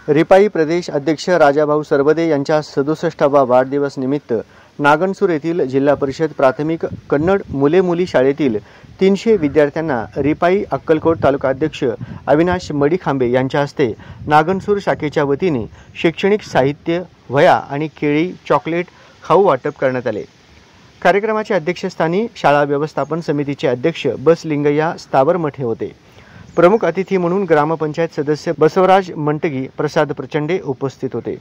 रिपाई प्रदेश अध्यक्ष राजाभाऊ सरबदे यांच्या 67वा वाढदिवस निमित्त नागणसूर येथील जिल्हा परिषद प्राथमिक कन्नड मुले मुली शाळेतील 300 विद्यार्थ्यांना रिपाई अक्कलकोट तालुका अध्यक्ष अविनाश मडीखांबे यांच्या हस्ते नागणसूर शाखेच्या वतीने शैक्षणिक साहित्य, वह्या आणि केळी, चॉकलेट, खाऊ वाटप करण्यात आले। कार्यक्रमाच्या अध्यक्षस्थानी शाळा व्यवस्थापन समितीचे अध्यक्ष बस लिंगय्या स्थावरमठे होते। प्रमुख अतिथी म्हणून ग्रामपंचायत सदस्य बसवराज मंटगी, प्रसाद प्रचंडे उपस्थित होते।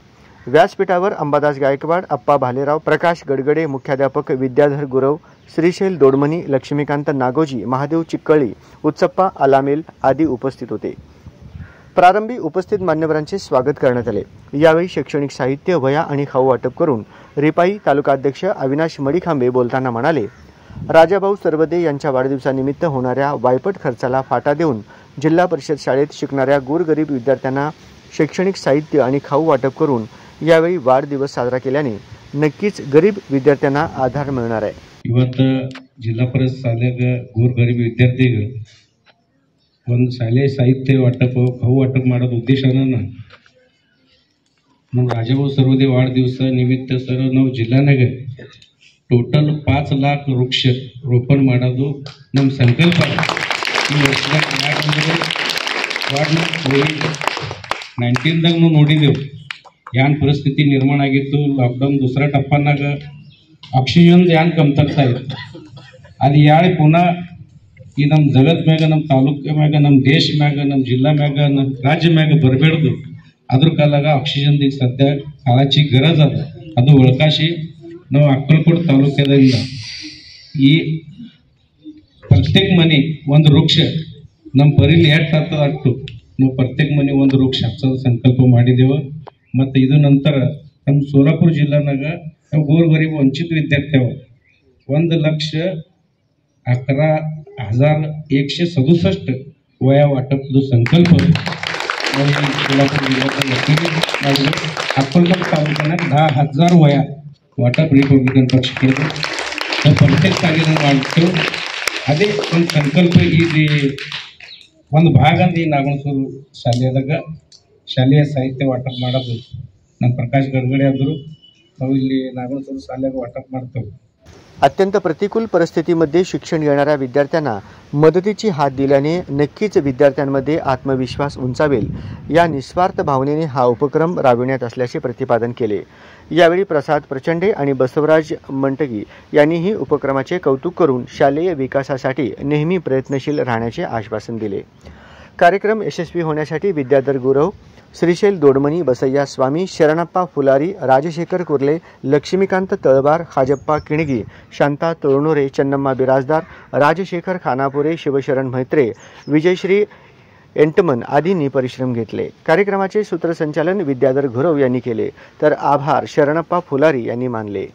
व्यासपीठावर अंबादास गायकवाड, अप्पा भालेराव, प्रकाश गडगडे, मुख्याध्यापक विद्याधर गुरव, श्रीशैल दोडमनी, लक्ष्मीकांत नागोजी, महादेव चिक्कळी, उत्सप्पा आलामेल आदी उपस्थित होते। प्रारंभी उपस्थित मान्यवरांचे स्वागत करण्यात आले। यावेळी शैक्षणिक साहित्य, वह्या आणि खाऊ वाटप करून रिपाई तालुका अध्यक्ष अविनाश मडीखांबे बोलताना म्हणाले, राजाभाऊ सरबदे यांच्या वाढदिवसानिमित्त होणाऱ्या वायपट खर्चाला फाटा देऊन जिल्हा परिषद शाळेत शिकणाऱ्या गोरगरीब विद्यार्थ्यांना शैक्षणिक साहित्य आणि खाऊ वाटप करून यावेळी वाढदिवस साजरा केल्याने नक्कीच गरीब विद्यार्थ्यांना आधार मिळणार आहे। ಇವತ್ತು ಜಿಲ್ಲಾ ಪರಿಷತ್ ಶಾಲೆಗ ಗೋರ್ಗರೀಬ್ ವಿದ್ಯಾರ್ಥಿಗಳು ಒಂದು ಶಾಲೆ ಸಾಹಿತ್ಯ ವಾಟಪ್ खाऊ वाटप ಮಾಡೋದು ಉದ್ದೇಶನ ನಮ್ಮ ರಾಜಾभाऊ सरबदे वाढदिवस निमित्त सर ನಾವು ಜಿಲ್ಲಾನಾಗ टोटल 5 लाख वृक्ष रोपण ಮಾಡೋದು ನಮ್ಮ ಸಂಕಲ್ಪ। ಈ ವರ್ಷದಾಗ ಯಾಕಂದ್ರೆ कोविड-19 ನಾವು ನೋಡಿದೆವು ಯಾನ್ ಪರಿಸ್ಥಿತಿ ನಿರ್ಮಾಣ ಆಗಿತ್ತು। ಲಾಕ್ಡೌನ್ दुसरा टप्पाನಾಗ ऑक्सिजन ಯಾನ್ ಕಮ್ತರ್ತಾ ಇತ್ತು। ಅದು ಯಾಳೆ ಪುನಃ ಈ ನಮ್ಮ ಜಗತ್ ಮ್ಯಾಗ, ನಮ್ಮ ತಾಲೂಕು ಮ್ಯಾಗ, ನಮ್ಮ ದೇಶ ಮ್ಯಾಗ, ನಮ್ಮ ಜಿಲ್ಲಾ ಮ್ಯಾಗ, ನಮ್ಮ ರಾಜ್ಯ ಮ್ಯಾಗ ಬರಬೇಡ್ದು। ಅದ್ರ ಕಾಲಾಗ ऑक्सिजन दी सध्या काळाची गरज अದ। ಅದು ಒಳಕಾಶಿ ನಾವು अक्कलकोट तालुक्याದಿಂದ ಈ प्रत्येक ಮನೆ ಒಂದು ವೃಕ್ಷ ನಮ್ಮ ಪರಿಲಿ ಎಷ್ಟಾಗ್ತದ ಅಷ್ಟು ನಾವು ಪ್ರत्येक ಮನೆ ಒಂದು ವೃಕ್ಷ ಹಚ್ಚೋದು ಸಂಕಲ್ಪ ಮಾಡಿದೆವು। ಮತ್ತು ಇದು ನಂತರ ನಮ್ಮ सोलापूर जिल्ह्याನಾಗ गोरगरीब वंचित विद्यार्थी 1,11,167 वया वाटपचा संकल्प सोलापूर जिल्ह्यात अक्कलकोट तालुक्यात 10,000 वया वाटप रिपब्लिकन पक्ष केलं। तर प्रत्येक तालुक्यात वाटतो ಅದೇ ಒಂದು ಸಂಕಲ್ಪ ಇದು ಒಂದು ಭಾಗ ಅಂತ ಈ ನಾಗಣಸೂರು ಶಾಲೆಯಾದಾಗ ಶಾಲೆಯ ಸಾಹಿತ್ಯ ವಾಟಪ್ ಮಾಡೋದು ನಮ್ಮ ಪ್ರಕಾಶ್ ಗಡ್ಗಡೆ ಆದರು ನಾವು ಇಲ್ಲಿ नागणसूर शालेಗೆ वाटप ಮಾಡ್ತೇವೆ। अत्यंत प्रतिकूल परिस्थितीमध्ये शिक्षण घेणाऱ्या विद्यार्थ्यांना मदतीची हात दिल्याने नक्कीच विद्यार्थ्यांमध्ये आत्मविश्वास उंचावेल या निस्वार्थ भावनेने हा उपक्रम राबविण्यात असल्याचे प्रतिपादन केले। यावेळी प्रसाद प्रचंडे आणि बसवराज मंटगी यांनीही उपक्रमाचे कौतुक करून शालेय विकासासाठी नेहमी प्रयत्नशील राहण्याचे आश्वासन दिले। कार्यक्रम यशस्वी होण्यासाठी विद्याधर गुरव, श्रीशैल दोडमनी, बसय्या स्वामी, शरणप्पा फुलारी, राजशेखर कुर्ले, लक्ष्मीकांत तळवार, खाजप्पा किणगी, शांता तोरनोरे, चन्नम्मा बिराजदार, राजशेखर खानापुरे, शिवशरण मैत्रे, विजयश्री एंटमन आदींनी परिश्रम घेतले। कार्यक्रमाचे सूत्रसंचालन विद्याधर गुरव यांनी केले, तर आभार शरणप्पा फुलारी यांनी मानले।